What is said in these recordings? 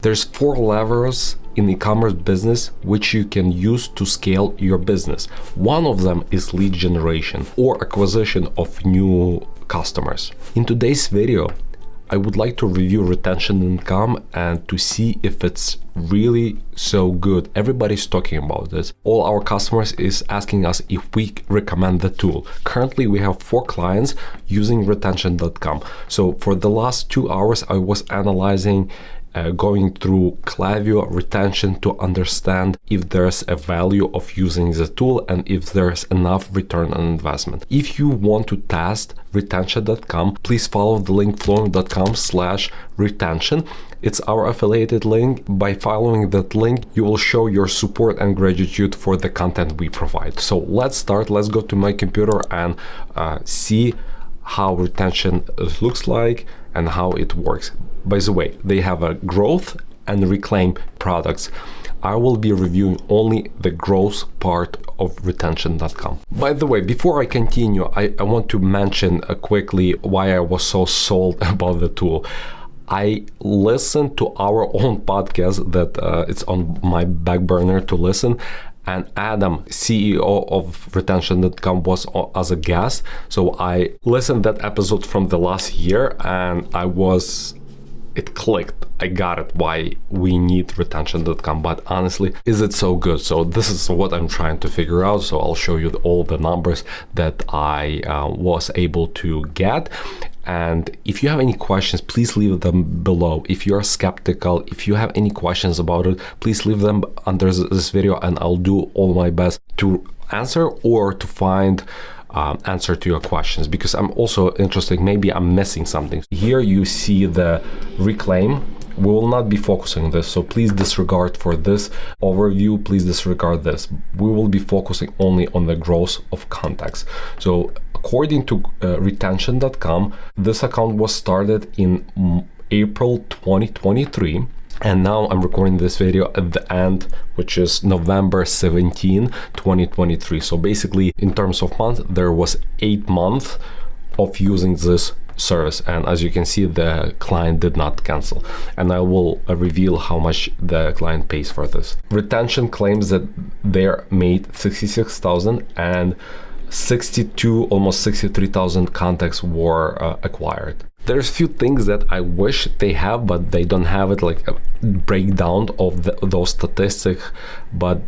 There's 4 levers in e-commerce business which you can use to scale your business. One of them is lead generation or acquisition of new customers. In today's video, I would like to review retention income and to see if it's really so good. Everybody's talking about this. All our customers is asking us if we recommend the tool. Currently, we have 4 clients using retention.com. So for the last 2 hours, I was analyzing going through Flowium retention to understand if there's a value of using the tool and if there's enough return on investment. If you want to test retention.com, please follow the link flowium.com/retention. It's our affiliated link. By following that link, you will show your support and gratitude for the content we provide. So let's start. Let's go to my computer and see how retention looks like and how it works. By the way, they have a growth and reclaim products. I will be reviewing only the growth part of retention.com. By the way, before I continue, I want to mention quickly why I was so sold about the tool. I listened to our own podcast that it's on my back burner to listen. And Adam, CEO of retention.com, was as a guest. So I listened that episode from the last year and it clicked. I got it why we need retention.com, but honestly, is it so good? So this is what I'm trying to figure out. So I'll show you all the numbers that I was able to get. And if you have any questions, please leave them below. If you are skeptical, if you have any questions about it, please leave them under this video and I'll do all my best to answer or to find answer to your questions, because I'm also interested, maybe I'm missing something. Here you see the reclaim. We will not be focusing on this, so please disregard for this overview, please disregard this. We will be focusing only on the growth of contacts. So according to retention.com, this account was started in April 2023. And now I'm recording this video at the end, which is November 17, 2023. So basically, in terms of months, there was 8 months of using this service. And as you can see, the client did not cancel. And I will reveal how much the client pays for this. Retention claims that they're made 66,000 and 62, almost 63,000 contacts were acquired. There's few things that I wish they have, but they don't have it, like a breakdown of those statistics, but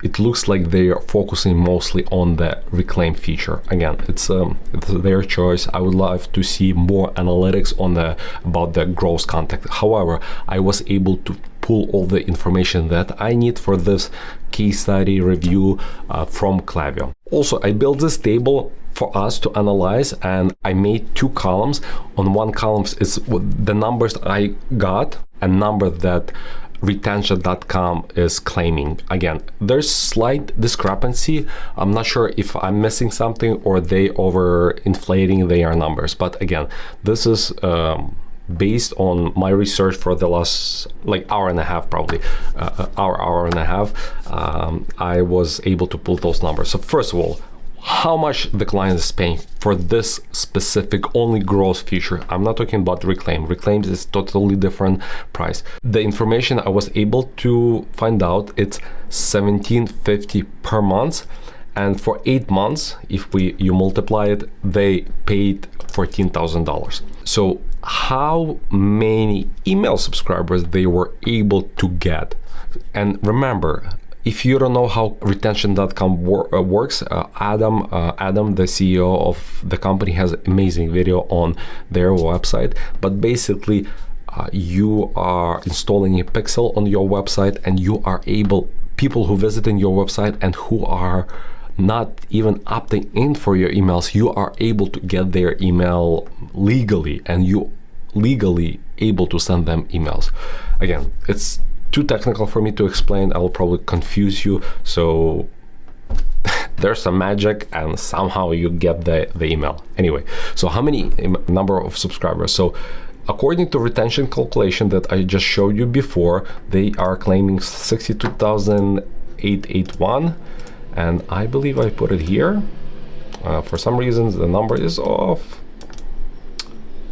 it looks like they are focusing mostly on the reclaim feature. Again, it's their choice. I would love to see more analytics on about the gross contact. However, I was able to pull all the information that I need for this case study review from Flowium. Also, I built this table for us to analyze, and I made 2 columns. On one column is the numbers I got and number that retention.com is claiming. Again, there's slight discrepancy. I'm not sure if I'm missing something or they overinflating their numbers, but again, this is based on my research for the last hour and a half, probably hour and a half. I was able to pull those numbers. So first of all, how much the client is paying for this specific only growth feature. I'm not talking about reclaim. Reclaim is totally different price. The information I was able to find out, it's $17.50 per month. And for 8 months, if you multiply it, they paid $14,000. So how many email subscribers they were able to get? And remember, if you don't know how retention.com works, Adam, the CEO of the company, has an amazing video on their website. But basically, you are installing a pixel on your website, and you are able, people who visit in your website and who are not even opting in for your emails, you are able to get their email legally, and you legally able to send them emails. Again, it's too technical for me to explain. I will probably confuse you. So there's some magic and somehow you get the email. Anyway, so how many number of subscribers? So according to retention calculation that I just showed you before, they are claiming 62,881. And I believe I put it here. For some reasons, the number is off.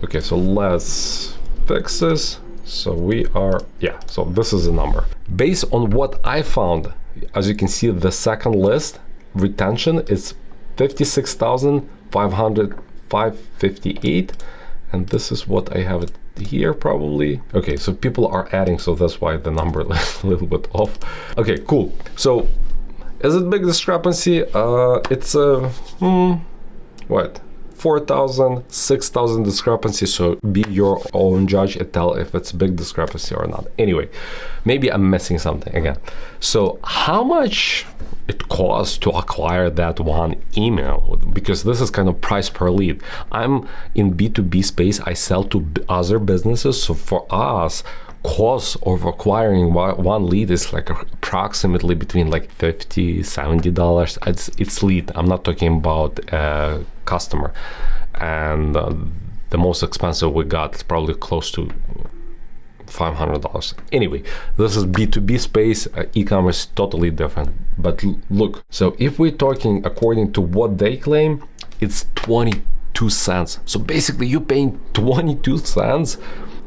Okay, so let's fix this. So we are, yeah, so this is the number. Based on what I found, as you can see, the second list, retention is 56,558, and this is what I have it here probably. Okay, so people are adding, so that's why the number is a little bit off. Okay, cool. So is it big discrepancy? It's a what? 4,000, 6,000 discrepancy, so be your own judge and tell if it's big discrepancy or not. Anyway, maybe I'm missing something again. So how much it costs to acquire that one email? Because this is kind of price per lead. I'm in B2B space, I sell to other businesses, so for us, cost of acquiring one lead is like approximately between like $50, $70. It's lead. I'm not talking about customer. And the most expensive we got is probably close to $500. Anyway, this is B2B space, e-commerce totally different. But look, so if we're talking according to what they claim, it's 22 cents. So basically you're paying 22 cents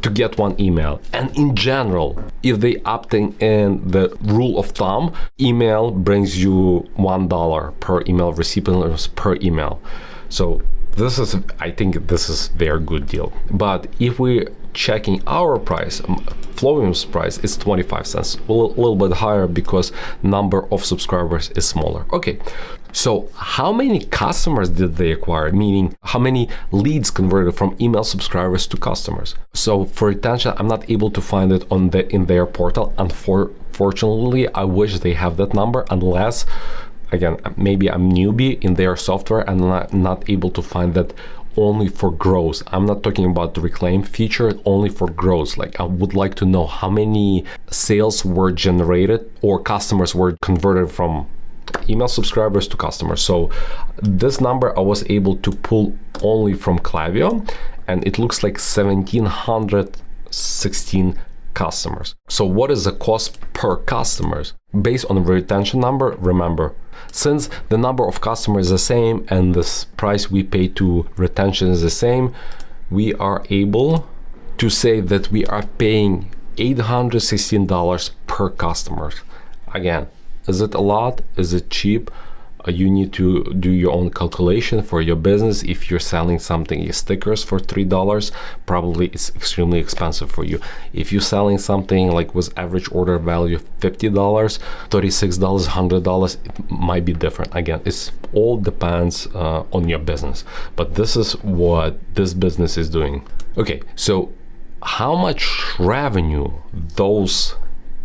to get one email. And in general, if they opting in the rule of thumb, email brings you $1 per email, recipients per email. So this is, I think this is very good deal. But if we're checking our price, Flowium's price is 25 cents, a little bit higher because number of subscribers is smaller. Okay, so how many customers did they acquire? Meaning how many leads converted from email subscribers to customers? So for retention, I'm not able to find it on in their portal. Unfortunately, I wish they have that number, unless, again, maybe I'm newbie in their software and not able to find that only for growth. I'm not talking about the reclaim feature, only for growth. Like I would like to know how many sales were generated or customers were converted from email subscribers to customers. So this number I was able to pull only from Klaviyo, and it looks like 1,716 customers. So what is the cost per customers? Based on the retention number, remember, since the number of customers is the same and this price we pay to retention is the same, we are able to say that we are paying $816 per customer. Again, is it a lot? Is it cheap? You need to do your own calculation for your business. If you're selling something, stickers for $3, probably it's extremely expensive for you. If you're selling something like with average order value of $50, $36, $100, it might be different. Again, it's all depends on your business. But this is what this business is doing. Okay, so how much revenue those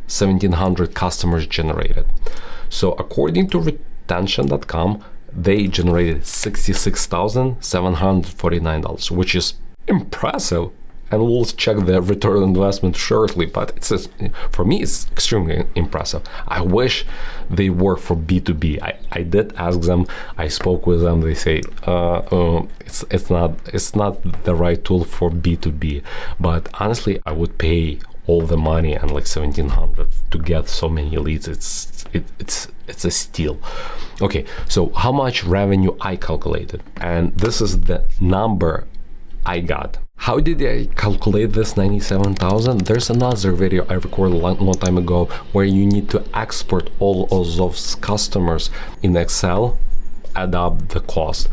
1,700 customers generated? So according to retention.com, they generated $66,749, which is impressive. And we'll check the return on investment shortly, but for me, it's extremely impressive. I wish they work for B2B. I did ask them, I spoke with them, they say it's not the right tool for B2B. But honestly, I would pay all the money and like 1,700 to get so many leads. It's a steal. Okay, so how much revenue I calculated, and this is the number I got. How did I calculate this 97,000? There's another video I recorded a long time ago where you need to export all of those customers in Excel, add up the cost.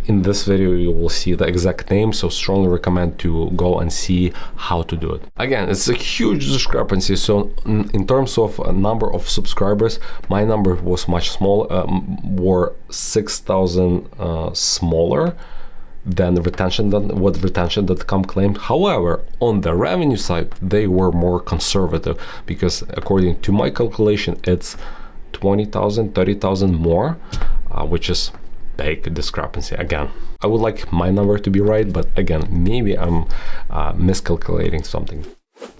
In this video, you will see the exact name, so strongly recommend to go and see how to do it. Again, it's a huge discrepancy. So in terms of a number of subscribers, my number was much smaller, were 6,000 smaller than what retention.com claimed. However, on the revenue side, they were more conservative because according to my calculation, it's 20,000, 30,000 more, which is big discrepancy. Again, I would like my number to be right, but again, maybe I'm miscalculating something.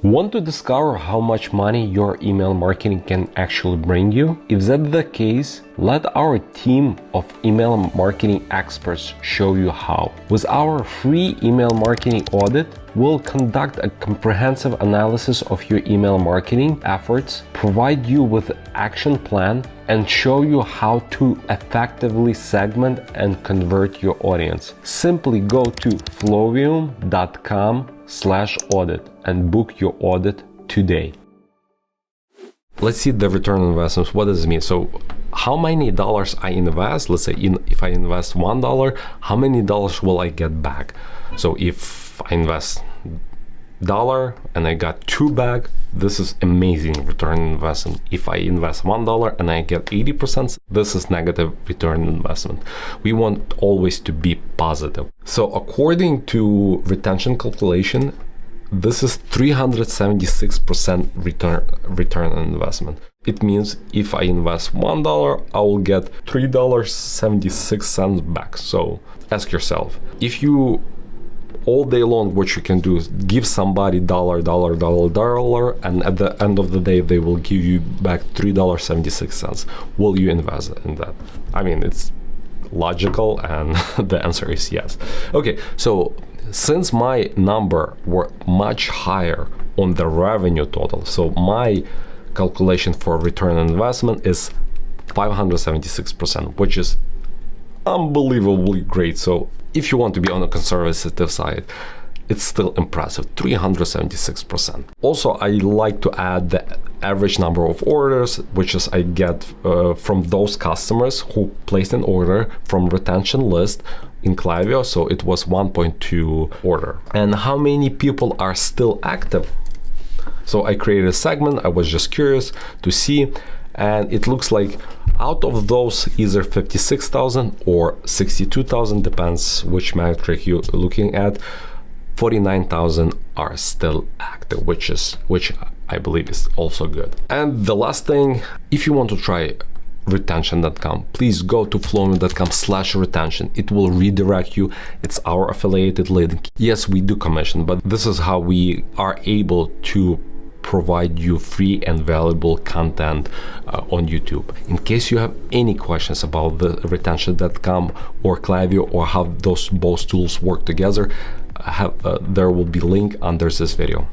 Want to discover how much money your email marketing can actually bring you? If that's the case, let our team of email marketing experts show you how. With our free email marketing audit, we'll conduct a comprehensive analysis of your email marketing efforts, provide you with an action plan, and show you how to effectively segment and convert your audience. Simply go to flowium.com/audit and book your audit today. Let's see the return on investments. What does it mean? So how many dollars I invest, let's say if I invest $1, how many dollars will I get back? So if I invest $1 and I got $2 back, this is amazing return on investment. If I invest $1 and I get 80%, this is negative return on investment. We want always to be positive. So according to retention calculation, this is 376% return on investment. It means if I invest $1, I will get $3.76 back. So ask yourself, if you all day long, what you can do is give somebody $, and at the end of the day, they will give you back $3.76. Will you invest in that? I mean, it's logical, and the answer is yes. Okay, so since my number were much higher on the revenue total, so my calculation for return on investment is 576%, which is unbelievably great. So if you want to be on a conservative side, it's still impressive, 376%. Also, I like to add the average number of orders, which is I get from those customers who placed an order from retention list in Klaviyo. So it was 1.2 order. And how many people are still active? So I created a segment. I was just curious to see, and it looks like out of those, either 56,000 or 62,000, depends which metric you're looking at, 49,000 are still active, which I believe is also good. And the last thing, if you want to try retention.com, please go to flowium.com/retention. It will redirect you. It's our affiliated link. Yes, we do commission, but this is how we are able to provide you free and valuable content on YouTube. In case you have any questions about the retention.com or Klaviyo or how those both tools work together, there will be link under this video.